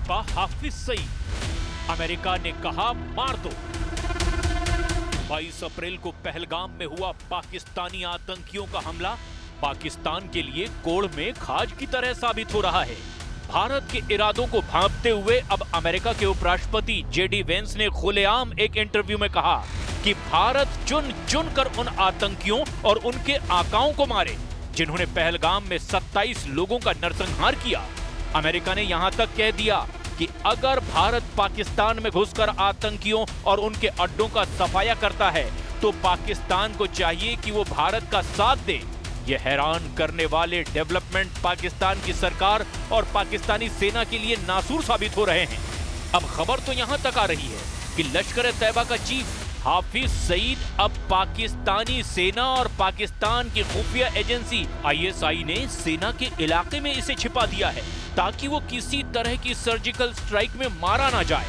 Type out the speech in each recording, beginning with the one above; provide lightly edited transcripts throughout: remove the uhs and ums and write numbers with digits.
छिपा हाफिज सईद। अमेरिका ने कहा मार दो। 22 अप्रैल को पहलगाम में हुआ पाकिस्तानी आतंकियों का हमला पाकिस्तान के लिए कोड़ में खाज की तरह साबित हो रहा है। भारत के इरादों को भांपते हुए अब अमेरिका के उपराष्ट्रपति जेडी वेंस ने खुलेआम एक इंटरव्यू में कहा कि भारत चुन चुन कर उन आतंकियों और उनके आकाओं को मारे जिन्होंने पहलगाम में 27 लोगों का नरसंहार किया। अमेरिका ने यहां तक कह दिया कि अगर भारत पाकिस्तान में घुसकर आतंकियों और उनके अड्डों का सफाया करता है तो पाकिस्तान को चाहिए कि वो भारत का साथ दे। यह हैरान करने वाले डेवलपमेंट पाकिस्तान की सरकार और पाकिस्तानी सेना के लिए नासूर साबित हो रहे हैं। अब खबर तो यहां तक आ रही है कि लश्कर-ए-तैयबा का चीफ हाफिज सईद अब पाकिस्तानी सेना और पाकिस्तान की खुफिया एजेंसी आईएसआई ने सेना के इलाके में इसे छिपा दिया है ताकि वो किसी तरह की सर्जिकल स्ट्राइक में मारा ना जाए।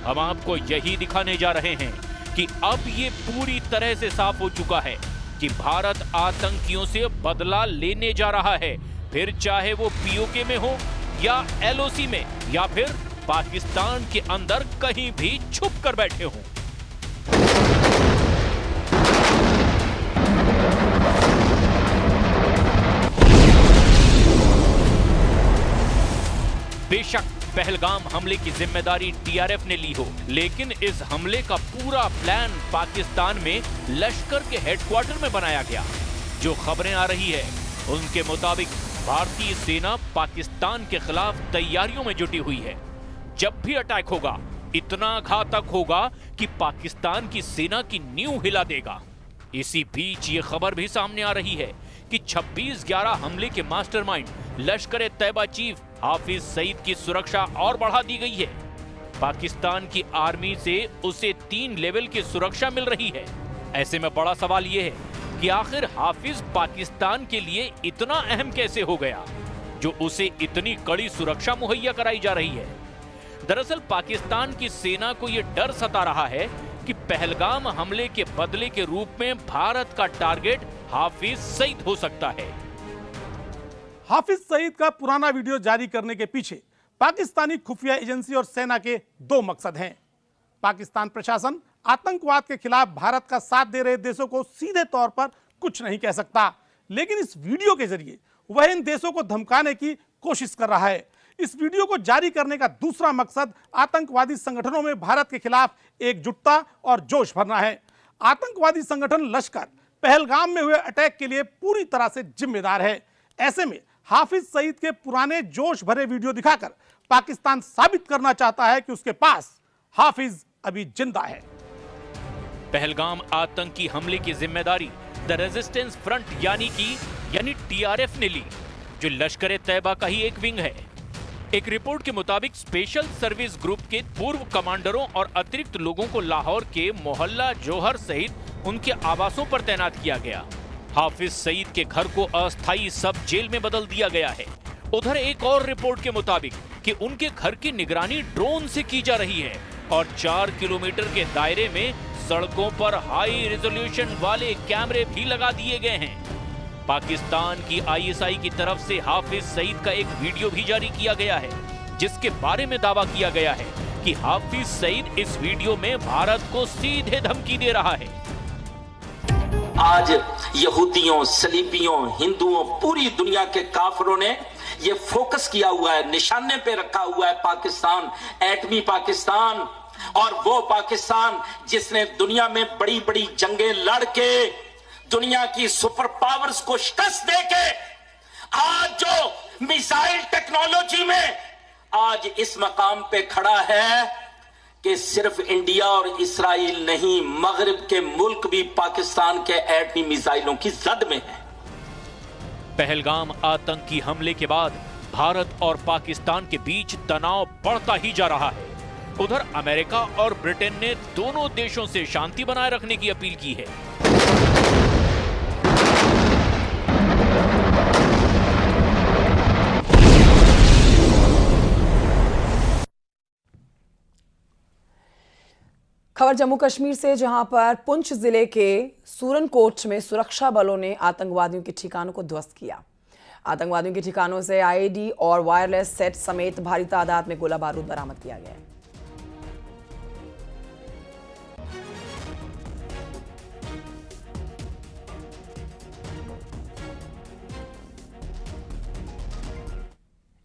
हम आपको यही दिखाने जा रहे हैं कि अब ये पूरी तरह से साफ हो चुका है कि भारत आतंकियों से बदला लेने जा रहा है, फिर चाहे वो पीओके में हो या एलओसी में या फिर पाकिस्तान के अंदर कहीं भी छुप कर बैठे हों। बेशक पहलगाम हमले की जिम्मेदारी टीआरएफ ने ली हो, लेकिन इस हमले का पूरा प्लान पाकिस्तान में लश्कर के हेडक्वार्टर में बनाया गया। जो खबरें आ रही है उनके मुताबिक भारतीय सेना पाकिस्तान के खिलाफ तैयारियों में जुटी हुई है। जब भी अटैक होगा इतना घातक होगा कि पाकिस्तान की सेना की नींव हिला देगा। इसी बीच ये खबर भी सामने आ रही है कि 26/11 हमले के मास्टरमाइंड लश्कर-ए-तैयबा चीफ हाफिज सईद की सुरक्षा और बढ़ा दी गई है। पाकिस्तान की आर्मी से उसे 3 लेवल की सुरक्षा मिल रही है। ऐसे में बड़ा सवाल यह है कि आखिर हाफिज पाकिस्तान के लिए इतना अहम कैसे हो गया जो उसे इतनी कड़ी सुरक्षा मुहैया कराई जा रही है। दरअसल पाकिस्तान की सेना को यह डर सता रहा है कि पहलगाम हमले के बदले के रूप में भारत का टारगेट हाफिज सईद हो सकता है। हाफिज सईद का पुराना वीडियो जारी करने के पीछे पाकिस्तानी खुफिया एजेंसी और सेना के 2 मकसद हैं। पाकिस्तान प्रशासन आतंकवाद के खिलाफ भारत का साथ दे रहे देशों को सीधे तौर पर कुछ नहीं कह सकता, लेकिन इस वीडियो के जरिए वह इन देशों को धमकाने की कोशिश कर रहा है। इस वीडियो को जारी करने का दूसरा मकसद आतंकवादी संगठनों में भारत के खिलाफ एकजुटता और जोश भरना है। आतंकवादी संगठन लश्कर पहलगाम में हुए अटैक के लिए पूरी तरह से जिम्मेदार है। ऐसे में हाफिज सईद के पुराने जोश भरे वीडियो दिखाकर पाकिस्तान साबित करना चाहता है कि उसके पास हाफिज अभी जिंदा है। पहलगाम आतंकी हमले की जिम्मेदारी द रेजिस्टेंस फ्रंट यानी टीआरएफ ने ली, जो लश्कर-ए-तैयबा का ही एक विंग है। एक रिपोर्ट के मुताबिक स्पेशल सर्विस ग्रुप के पूर्व कमांडरों और अतिरिक्त लोगों को लाहौर के मोहल्ला जोहर सहित उनके आवासों पर तैनात किया गया। हाफिज सईद के घर को अस्थायी सब जेल में बदल दिया गया है। उधर एक और रिपोर्ट के मुताबिक कि उनके घर की निगरानी ड्रोन से की जा रही है और 4 किलोमीटर के दायरे में सड़कों पर हाई रेजोल्यूशन वाले कैमरे भी लगा दिए गए हैं। पाकिस्तान की आईएसआई की तरफ से हाफिज सईद का एक वीडियो भी जारी किया गया है, जिसके बारे में दावा किया गया है कि हाफिज सईद इस वीडियो में भारत को सीधे धमकी दे रहा है। आज यहूदियों, सलीबियों, हिंदुओं, पूरी दुनिया के काफिरों ने यह फोकस किया हुआ है, निशाने पे रखा हुआ है पाकिस्तान, एटमी पाकिस्तान, और वो पाकिस्तान जिसने दुनिया में बड़ी बड़ी जंगें लड़ के दुनिया की सुपर पावर्स को शिकस्त देके आज जो मिसाइल टेक्नोलॉजी में आज इस मकाम पे खड़ा है कि सिर्फ इंडिया और इस्राइल नहीं, मगरिब के मुल्क भी पाकिस्तान के एटमी मिसाइलों की जद में है। पहलगाम आतंकी हमले के बाद भारत और पाकिस्तान के बीच तनाव बढ़ता ही जा रहा है। उधर अमेरिका और ब्रिटेन ने दोनों देशों से शांति बनाए रखने की अपील की है। खबर जम्मू कश्मीर से, जहां पर पुंछ जिले के सूरनकोट में सुरक्षा बलों ने आतंकवादियों के ठिकानों को ध्वस्त किया। आतंकवादियों के ठिकानों से आईईडी और वायरलेस सेट समेत भारी तादाद में गोला बारूद बरामद किया गया है।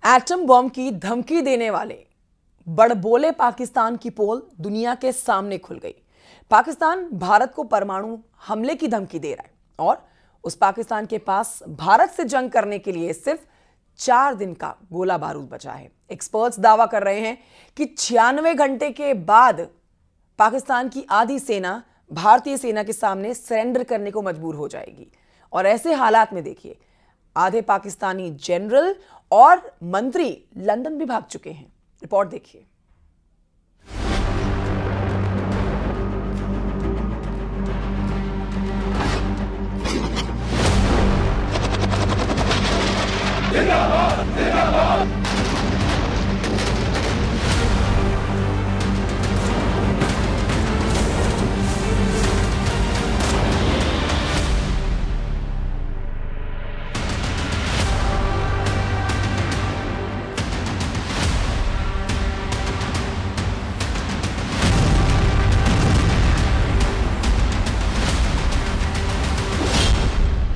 एटम बम की धमकी देने वाले बड़बोले पाकिस्तान की पोल दुनिया के सामने खुल गई। पाकिस्तान भारत को परमाणु हमले की धमकी दे रहा है और उस पाकिस्तान के पास भारत से जंग करने के लिए सिर्फ 4 दिन का गोला बारूद बचा है। एक्सपर्ट्स दावा कर रहे हैं कि 96 घंटे के बाद पाकिस्तान की आधी सेना भारतीय सेना के सामने सरेंडर करने को मजबूर हो जाएगी। और ऐसे हालात में देखिए, आधे पाकिस्तानी जनरल और मंत्री लंदन भी भाग चुके हैं। रिपोर्ट देखिए।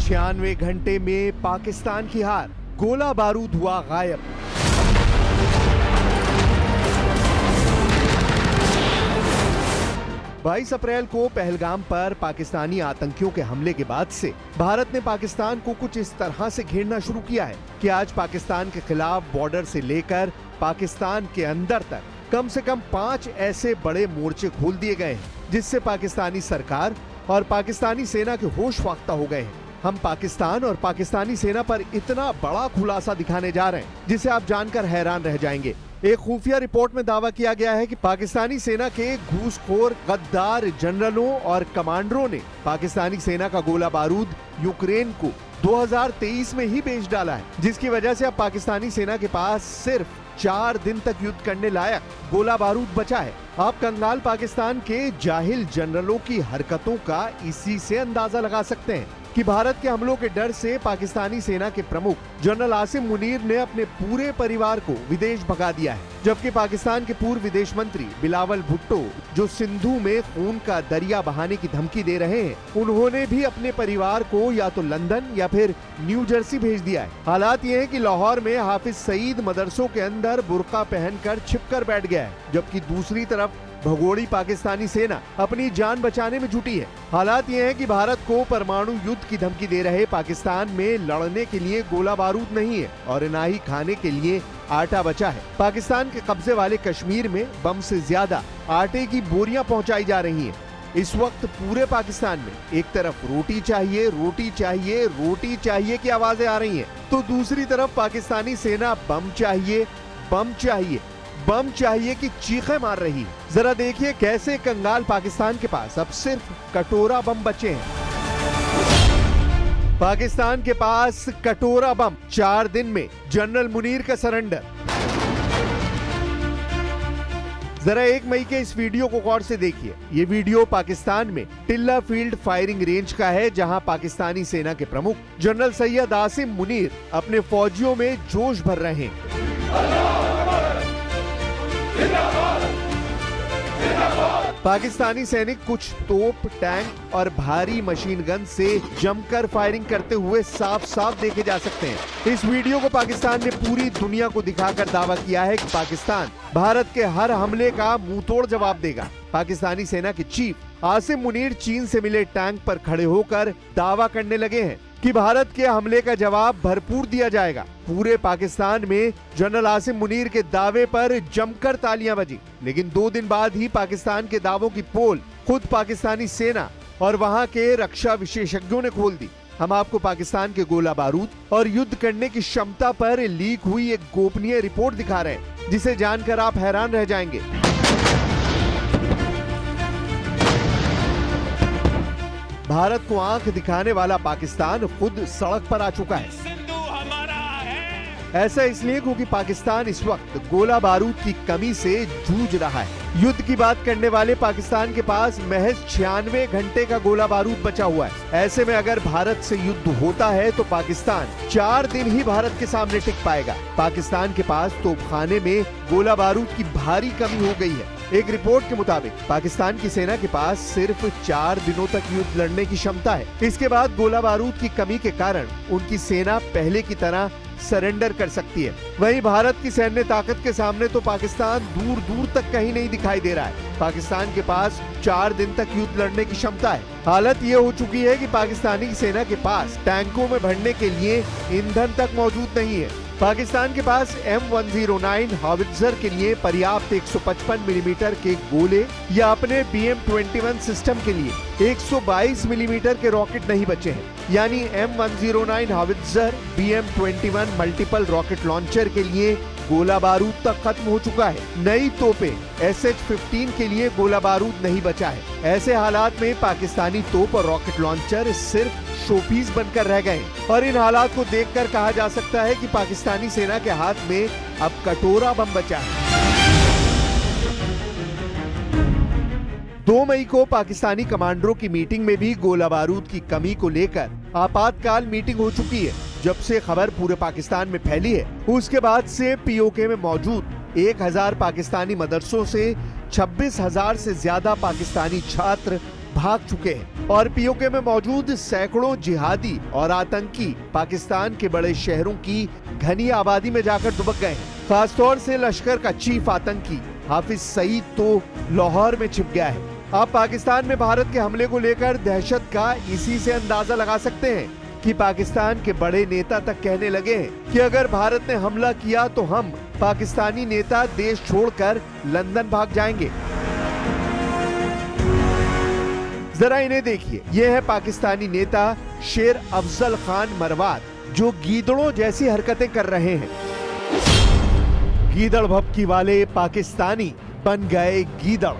छियानवे घंटे में पाकिस्तान की हार, गोला बारूद हुआ गायब। बाईस अप्रैल को पहलगाम पर पाकिस्तानी आतंकियों के हमले के बाद से भारत ने पाकिस्तान को कुछ इस तरह से घेरना शुरू किया है कि आज पाकिस्तान के खिलाफ बॉर्डर से लेकर पाकिस्तान के अंदर तक कम से कम 5 ऐसे बड़े मोर्चे खोल दिए गए हैं, जिससे पाकिस्तानी सरकार और पाकिस्तानी सेना के होश फाख्ता हो गए हैं। हम पाकिस्तान और पाकिस्तानी सेना पर इतना बड़ा खुलासा दिखाने जा रहे हैं जिसे आप जानकर हैरान रह जाएंगे। एक खुफिया रिपोर्ट में दावा किया गया है कि पाकिस्तानी सेना के घूसखोर गद्दार जनरलों और कमांडरों ने पाकिस्तानी सेना का गोला बारूद यूक्रेन को 2023 में ही बेच डाला है, जिसकी वजह से अब पाकिस्तानी सेना के पास सिर्फ 4 दिन तक युद्ध करने लायक गोला बारूद बचा है। आप कंगाल पाकिस्तान के जाहिल जनरलों की हरकतों का इसी से अंदाजा लगा सकते हैं कि भारत के हमलों के डर से पाकिस्तानी सेना के प्रमुख जनरल आसिम मुनीर ने अपने पूरे परिवार को विदेश भगा दिया है, जबकि पाकिस्तान के पूर्व विदेश मंत्री बिलावल भुट्टो, जो सिंधु में खून का दरिया बहाने की धमकी दे रहे हैं, उन्होंने भी अपने परिवार को या तो लंदन या फिर न्यू जर्सी भेज दिया है। हालात ये है कि लाहौर में हाफिज सईद मदरसों के अंदर बुर्का पहनकर छिपकर बैठ गया है, जबकि दूसरी तरफ भगोड़ी पाकिस्तानी सेना अपनी जान बचाने में जुटी है। हालात ये है कि भारत को परमाणु युद्ध की धमकी दे रहे पाकिस्तान में लड़ने के लिए गोला बारूद नहीं है और न ही खाने के लिए आटा बचा है। पाकिस्तान के कब्जे वाले कश्मीर में बम से ज्यादा आटे की बोरियां पहुंचाई जा रही हैं। इस वक्त पूरे पाकिस्तान में एक तरफ रोटी चाहिए, रोटी चाहिए, रोटी चाहिए की आवाजें आ रही हैं, तो दूसरी तरफ पाकिस्तानी सेना बम चाहिए, बम चाहिए, बम चाहिए की चीखें मार रही है। जरा देखिए कैसे कंगाल पाकिस्तान के पास अब सिर्फ कटोरा बम बचे हैं। पाकिस्तान के पास कटोरा बम, 4 दिन में जनरल मुनीर का सरेंडर। जरा 1 मई के इस वीडियो को गौर से देखिए। ये वीडियो पाकिस्तान में टिल्ला फील्ड फायरिंग रेंज का है, जहां पाकिस्तानी सेना के प्रमुख जनरल सैयद आसिम मुनीर अपने फौजियों में जोश भर रहे हैं। पाकिस्तानी सैनिक कुछ तोप, टैंक और भारी मशीन गन से जमकर फायरिंग करते हुए साफ साफ देखे जा सकते हैं। इस वीडियो को पाकिस्तान ने पूरी दुनिया को दिखाकर दावा किया है कि पाकिस्तान भारत के हर हमले का मुंहतोड़ जवाब देगा। पाकिस्तानी सेना के चीफ आसिम मुनीर चीन से मिले टैंक पर खड़े होकर दावा करने लगे हैं कि भारत के हमले का जवाब भरपूर दिया जाएगा। पूरे पाकिस्तान में जनरल आसिम मुनीर के दावे पर जमकर तालियां बजी, लेकिन 2 दिन बाद ही पाकिस्तान के दावों की पोल खुद पाकिस्तानी सेना और वहां के रक्षा विशेषज्ञों ने खोल दी। हम आपको पाकिस्तान के गोला बारूद और युद्ध करने की क्षमता पर लीक हुई एक गोपनीय रिपोर्ट दिखा रहे हैं, जिसे जानकर आप हैरान रह जाएंगे। भारत को आंख दिखाने वाला पाकिस्तान खुद सड़क पर आ चुका है। सिंधु हमारा है, ऐसा इसलिए क्योंकि पाकिस्तान इस वक्त गोला बारूद की कमी से जूझ रहा है। युद्ध की बात करने वाले पाकिस्तान के पास महज 96 घंटे का गोला बारूद बचा हुआ है। ऐसे में अगर भारत से युद्ध होता है तो पाकिस्तान 4 दिन ही भारत के सामने टिक पाएगा। पाकिस्तान के पास तोपखाने में गोला बारूद की भारी कमी हो गई है। एक रिपोर्ट के मुताबिक पाकिस्तान की सेना के पास सिर्फ 4 दिनों तक युद्ध लड़ने की क्षमता है। इसके बाद गोला बारूद की कमी के कारण उनकी सेना पहले की तरह सरेंडर कर सकती है। वहीं भारत की सैन्य ताकत के सामने तो पाकिस्तान दूर दूर तक कहीं नहीं दिखाई दे रहा है। पाकिस्तान के पास 4 दिन तक युद्ध लड़ने की क्षमता है। हालत ये हो चुकी है कि पाकिस्तानी सेना के पास टैंकों में भरने के लिए ईंधन तक मौजूद नहीं है। पाकिस्तान के पास M109 हावित्जर के लिए पर्याप्त 155 मिलीमीटर के गोले या अपने BM-21 सिस्टम के लिए 122 मिलीमीटर के रॉकेट नहीं बचे हैं। यानी M109 हावित्जर BM-21 multiple rocket launcher के लिए गोला बारूद तक खत्म हो चुका है। नई तोपें SH-15 के लिए गोला बारूद नहीं बचा है। ऐसे हालात में पाकिस्तानी तोप और रॉकेट लॉन्चर सिर्फ शोपीस बनकर रह गए और इन हालात को देखकर कहा जा सकता है कि पाकिस्तानी सेना के हाथ में अब कटोरा बम बचा है। 2 मई को पाकिस्तानी कमांडरों की मीटिंग में भी गोला बारूद की कमी को लेकर आपातकाल मीटिंग हो चुकी है। जब से खबर पूरे पाकिस्तान में फैली है उसके बाद से POK में मौजूद 1000 पाकिस्तानी मदरसों से 26,000 से ज्यादा पाकिस्तानी छात्र भाग चुके हैं और POK में मौजूद सैकड़ों जिहादी और आतंकी पाकिस्तान के बड़े शहरों की घनी आबादी में जाकर दुबक गए हैं। खासतौर से लश्कर का चीफ आतंकी हाफिज सईद तो लाहौर में छिप गया है। आप पाकिस्तान में भारत के हमले को लेकर दहशत का इसी से अंदाजा लगा सकते हैं कि पाकिस्तान के बड़े नेता तक कहने लगे हैं कि अगर भारत ने हमला किया तो हम पाकिस्तानी नेता देश छोड़कर लंदन भाग जाएंगे। जरा इन्हें देखिए, ये है पाकिस्तानी नेता शेर अफजल खान मरवात जो गीदड़ों जैसी हरकतें कर रहे हैं। गीदड़ भभकी वाले पाकिस्तानी बन गए गीदड़।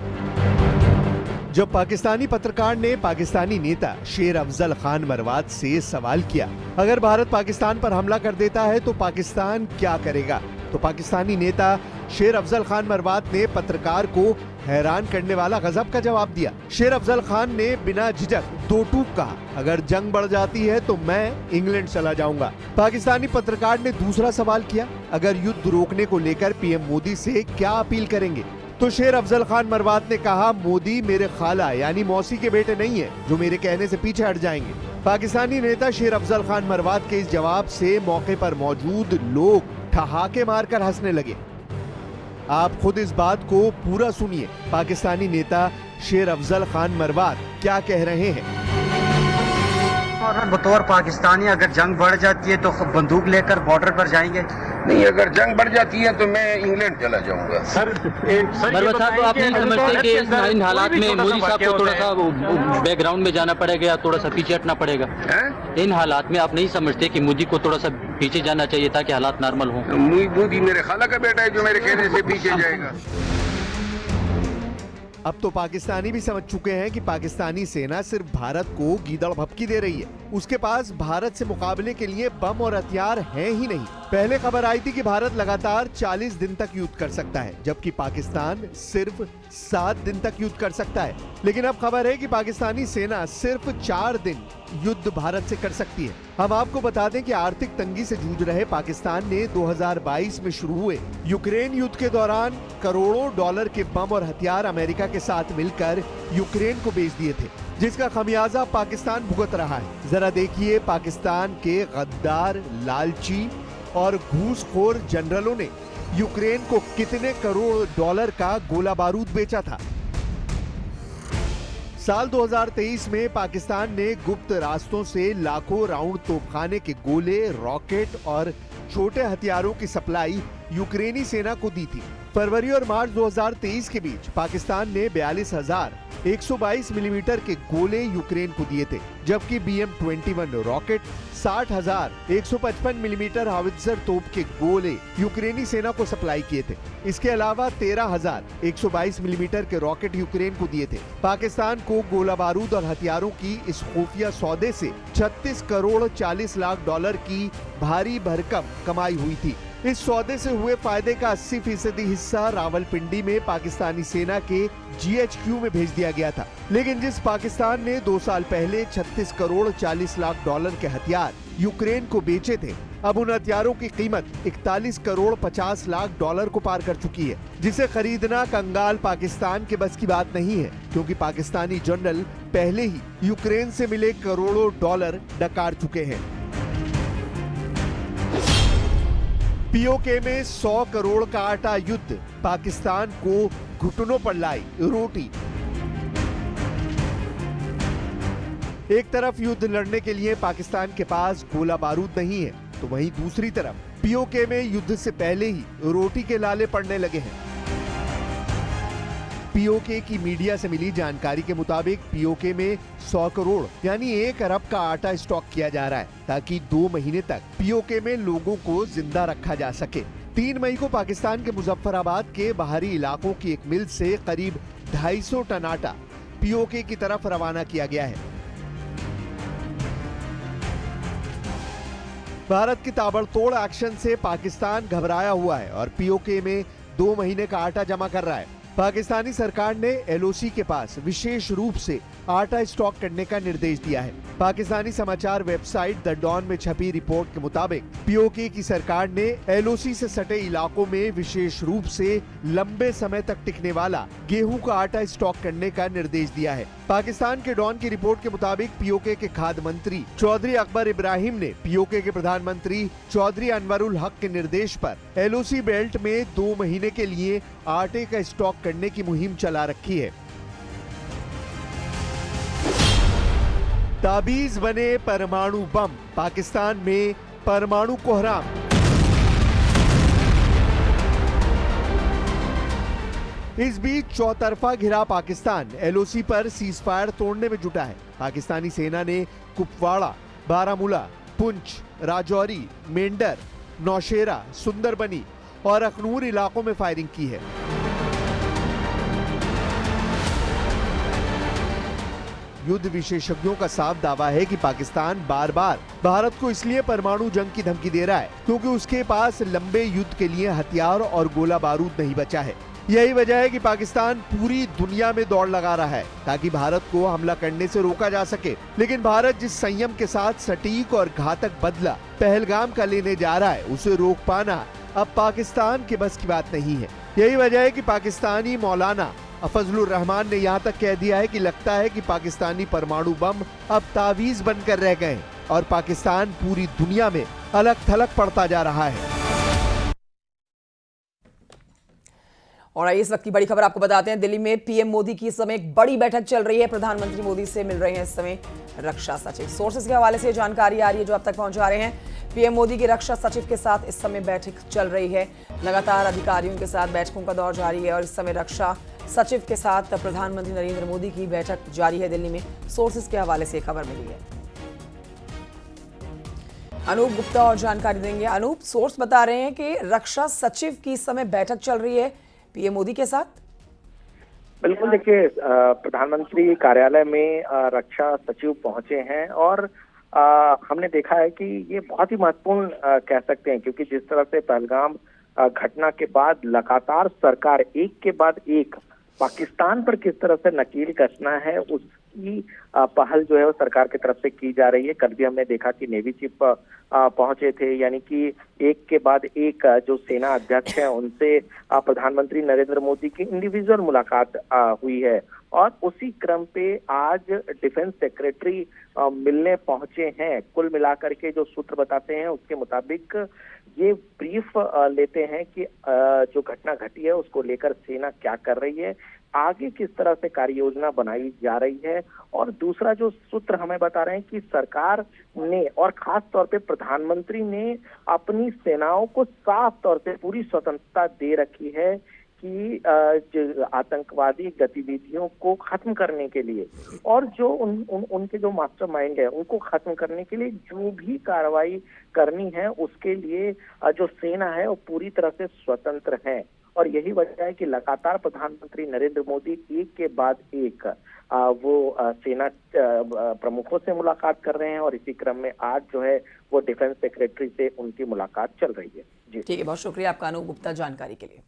जब पाकिस्तानी पत्रकार ने पाकिस्तानी नेता शेर अफजल खान मरवात से सवाल किया, अगर भारत पाकिस्तान पर हमला कर देता है तो पाकिस्तान क्या करेगा, तो पाकिस्तानी नेता शेर अफजल खान मरवात ने पत्रकार को हैरान करने वाला गजब का जवाब दिया। शेर अफजल खान ने बिना झिझक 2 टूक कहा, अगर जंग बढ़ जाती है तो मैं इंग्लैंड चला जाऊंगा। पाकिस्तानी पत्रकार ने दूसरा सवाल किया, अगर युद्ध रोकने को लेकर PM मोदी से क्या अपील करेंगे, तो शेर अफजल खान मरवात ने कहा, मोदी मेरे खाला यानी मौसी के बेटे नहीं है जो मेरे कहने से पीछे हट जाएंगे। पाकिस्तानी नेता शेर अफजल खान मरवात के इस जवाब से मौके पर मौजूद लोग ठहाके मारकर हंसने लगे। आप खुद इस बात को पूरा सुनिए, पाकिस्तानी नेता शेर अफजल खान मरवात क्या कह रहे हैं। और बतौर पाकिस्तानी अगर जंग बढ़ जाती है तो बंदूक लेकर बॉर्डर पर जाएंगे? नहीं, अगर जंग बढ़ जाती है तो मैं इंग्लैंड चला जाऊंगा। सर मरवात साहब, आप नहीं समझते कि इन हालात में मोदी साहब को थोड़ा सा बैकग्राउंड में जाना पड़ेगा, थोड़ा सा पीछे हटना पड़ेगा? इन हालात में आप नहीं समझते कि मोदी को थोड़ा सा पीछे जाना चाहिए ताकि हालात नॉर्मल हों? मोदी मेरे खाला का बेटा है जो मेरे कहने से पीछे जाएगा। अब तो पाकिस्तानी भी समझ चुके हैं कि पाकिस्तानी सेना सिर्फ भारत को गीदड़ भभकी दे रही है, उसके पास भारत से मुकाबले के लिए बम और हथियार हैं ही नहीं। पहले खबर आई थी कि भारत लगातार 40 दिन तक युद्ध कर सकता है, जबकि पाकिस्तान सिर्फ 7 दिन तक युद्ध कर सकता है। लेकिन अब खबर है कि पाकिस्तानी सेना सिर्फ 4 दिन युद्ध भारत से कर सकती है। हम आपको बता दें कि आर्थिक तंगी से जूझ रहे पाकिस्तान ने 2022 में शुरू हुए यूक्रेन युद्ध के दौरान करोड़ों डॉलर के बम और हथियार अमेरिका के साथ मिलकर यूक्रेन को बेच दिए थे, जिसका खमियाजा पाकिस्तान भुगत रहा है। जरा देखिए पाकिस्तान के गद्दार, लालची और घूसखोर जनरलों ने यूक्रेन को कितने करोड़ डॉलर का गोला बारूद बेचा था। साल 2023 में पाकिस्तान ने गुप्त रास्तों से लाखों राउंड तोपखाने के गोले, रॉकेट और छोटे हथियारों की सप्लाई यूक्रेनी सेना को दी थी। फरवरी और मार्च 2023 के बीच पाकिस्तान ने 42,000 122 मिलीमीटर के गोले यूक्रेन को दिए थे, जबकि BM-21 रॉकेट 60,155 मिलीमीटर हावित्जर तोप के गोले यूक्रेनी सेना को सप्लाई किए थे। इसके अलावा 13,122 मिलीमीटर के रॉकेट यूक्रेन को दिए थे। पाकिस्तान को गोला बारूद और हथियारों की इस खुफिया सौदे से 36 करोड़ 40 लाख डॉलर की भारी भरकम कमाई हुई थी। इस सौदे से हुए फायदे का 80% हिस्सा रावलपिंडी में पाकिस्तानी सेना के GHQ में भेज दिया गया था। लेकिन जिस पाकिस्तान ने 2 साल पहले 36 करोड़ 40 लाख डॉलर के हथियार यूक्रेन को बेचे थे, अब उन हथियारों की कीमत 41 करोड़ 50 लाख डॉलर को पार कर चुकी है, जिसे खरीदना कंगाल पाकिस्तान के बस की बात नहीं है, क्योंकि पाकिस्तानी जनरल पहले ही यूक्रेन से मिले करोड़ों डॉलर डकार चुके हैं। POK में 100 करोड़ का आटा युद्ध पाकिस्तान को घुटनों पर लाई रोटी। एक तरफ युद्ध लड़ने के लिए पाकिस्तान के पास गोला बारूद नहीं है, तो वहीं दूसरी तरफ POK में युद्ध से पहले ही रोटी के लाले पड़ने लगे हैं। POK की मीडिया से मिली जानकारी के मुताबिक POK में 100 करोड़ यानी 1 अरब का आटा स्टॉक किया जा रहा है, ताकि 2 महीने तक POK में लोगों को जिंदा रखा जा सके। 3 मई को पाकिस्तान के मुजफ्फराबाद के बाहरी इलाकों की एक मिल से करीब 250 टन आटा POK की तरफ रवाना किया गया है। भारत की ताबड़तोड़ एक्शन से पाकिस्तान घबराया हुआ है और POK में 2 महीने का आटा जमा कर रहा है। पाकिस्तानी सरकार ने LOC के पास विशेष रूप से आटा स्टॉक करने का निर्देश दिया है। पाकिस्तानी समाचार वेबसाइट द डॉन में छपी रिपोर्ट के मुताबिक POK की सरकार ने LOC से सटे इलाकों में विशेष रूप से लंबे समय तक टिकने वाला गेहूं का आटा स्टॉक करने का निर्देश दिया है। पाकिस्तान के डॉन की रिपोर्ट के मुताबिक POK के खाद्य मंत्री चौधरी अकबर इब्राहिम ने POK के प्रधानमंत्री चौधरी अनवरुल हक के निर्देश पर LOC बेल्ट में 2 महीने के लिए आटे का स्टॉक करने की मुहिम चला रखी है। ताबीज बने परमाणु बम, पाकिस्तान में परमाणु कोहराम। इस बीच चौतरफा घिरा पाकिस्तान LOC पर सीज फायर तोड़ने में जुटा है। पाकिस्तानी सेना ने कुपवाड़ा, बारामूला, पुंछ, राजौरी, मेंढर, नौशेरा, सुंदरबनी और अखनूर इलाकों में फायरिंग की है। युद्ध विशेषज्ञों का साफ दावा है कि पाकिस्तान बार बार भारत को इसलिए परमाणु जंग की धमकी दे रहा है क्योंकि उसके पास लंबे युद्ध के लिए हथियार और गोला बारूद नहीं बचा है। यही वजह है कि पाकिस्तान पूरी दुनिया में दौड़ लगा रहा है ताकि भारत को हमला करने से रोका जा सके। लेकिन भारत जिस संयम के साथ सटीक और घातक बदला पहलगाम का लेने जा रहा है, उसे रोक पाना अब पाकिस्तान के बस की बात नहीं है। यही वजह है कि पाकिस्तानी मौलाना फजलुर रहमान ने यहाँ तक कह दिया है कि लगता है कि पाकिस्तानी परमाणु बम अब तावीज बनकर रह गए और पाकिस्तान पूरी दुनिया में अलग थलग पड़ता जा रहा है। और इस वक्त की बड़ी खबर आपको बताते हैं। दिल्ली में पीएम मोदी की इस समय एक बड़ी बैठक चल रही है। प्रधानमंत्री मोदी से मिल रहे हैं इस समय रक्षा सचिव। सोर्सेस के हवाले से जानकारी आ रही है जो अब तक पहुंचा रहे हैं। पीएम मोदी की रक्षा सचिव के साथ इस समय बैठक चल रही है। लगातार अधिकारियों के साथ बैठकों का दौर जारी है और इस समय रक्षा सचिव के साथ प्रधानमंत्री नरेंद्र मोदी की बैठक जारी है दिल्ली में। सोर्सेस के हवाले से खबर मिली है। अनूप गुप्ता और जानकारी देंगे। अनूप, सोर्स बता रहे हैं कि रक्षा सचिव की इस समय बैठक चल रही है पीएम मोदी के साथ। बिल्कुल, देखिए प्रधानमंत्री कार्यालय में रक्षा सचिव पहुंचे हैं और हमने देखा है कि ये बहुत ही महत्वपूर्ण कह सकते हैं, क्योंकि जिस तरह से पहलगाम घटना के बाद लगातार सरकार एक के बाद एक पाकिस्तान पर किस तरह से नकील कसना है उसकी पहल जो है वो सरकार की तरफ से की जा रही है। कल भी हमने देखा कि नेवी चीफ पहुंचे थे, यानी कि एक के बाद एक जो सेना अध्यक्ष है उनसे प्रधानमंत्री नरेंद्र मोदी की इंडिविजुअल मुलाकात हुई है और उसी क्रम पे आज डिफेंस सेक्रेटरी मिलने पहुंचे हैं। कुल मिलाकर के जो सूत्र बताते हैं उसके मुताबिक ये ब्रीफ लेते हैं कि जो घटना घटी है उसको लेकर सेना क्या कर रही है, आगे किस तरह से कार्य योजना बनाई जा रही है। और दूसरा जो सूत्र हमें बता रहे हैं कि सरकार ने और खास तौर पे प्रधानमंत्री ने अपनी सेनाओं को साफ तौर पे पूरी स्वतंत्रता दे रखी है कि जो आतंकवादी गतिविधियों को खत्म करने के लिए और जो उनके जो मास्टरमाइंड है उनको खत्म करने के लिए जो भी कार्रवाई करनी है उसके लिए जो सेना है वो पूरी तरह से स्वतंत्र है। और यही वजह है कि लगातार प्रधानमंत्री नरेंद्र मोदी एक के बाद एक वो सेना प्रमुखों से मुलाकात कर रहे हैं और इसी क्रम में आज जो है वो डिफेंस सेक्रेटरी से उनकी मुलाकात चल रही है। जी ठीक है, बहुत शुक्रिया आपका अनूप गुप्ता जानकारी के लिए।